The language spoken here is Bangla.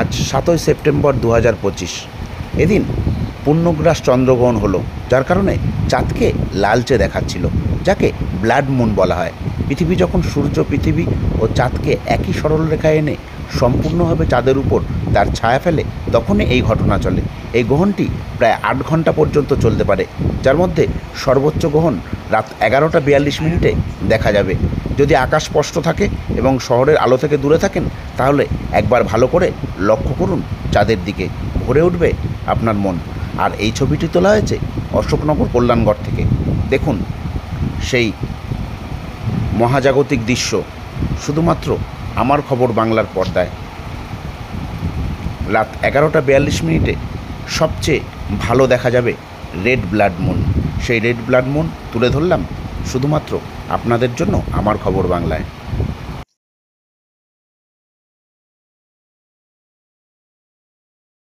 আজ 7ই সেপ্টেম্বর 2025। এদিন পূর্ণগ্রাস চন্দ্রগ্রহণ হলো, যার কারণে চাঁদকে লালচে দেখাচ্ছিল, যাকে ব্লাড মুন বলা হয়। পৃথিবী যখন সূর্য, পৃথিবী ও চাঁদকে একই সরলরেখায় এনে সম্পূর্ণভাবে চাঁদের উপর তার ছায়া ফেলে, তখনই এই ঘটনা চলে। এই গ্রহণটি প্রায় 8 ঘন্টা পর্যন্ত চলতে পারে, যার মধ্যে সর্বোচ্চ গ্রহণ রাত 11:42 দেখা যাবে। যদি আকাশ স্পষ্ট থাকে এবং শহরের আলো থেকে দূরে থাকেন, তাহলে একবার ভালো করে লক্ষ্য করুন চাঁদের দিকে, ভরে উঠবে আপনার মন। আর এই ছবিটি তোলা হয়েছে অশোকনগর কল্যাণগড় থেকে। দেখুন সেই মহাজাগতিক দৃশ্য শুধুমাত্র আমার খবর বাংলার পর্দায়। রাত 11:42 সবচেয়ে ভালো দেখা যাবে রেড ব্লাড মুন। সেই রেড ব্লাড মুন তুলে ধরলাম শুধুমাত্র আপনাদের জন্য আমার খবর বাংলায়।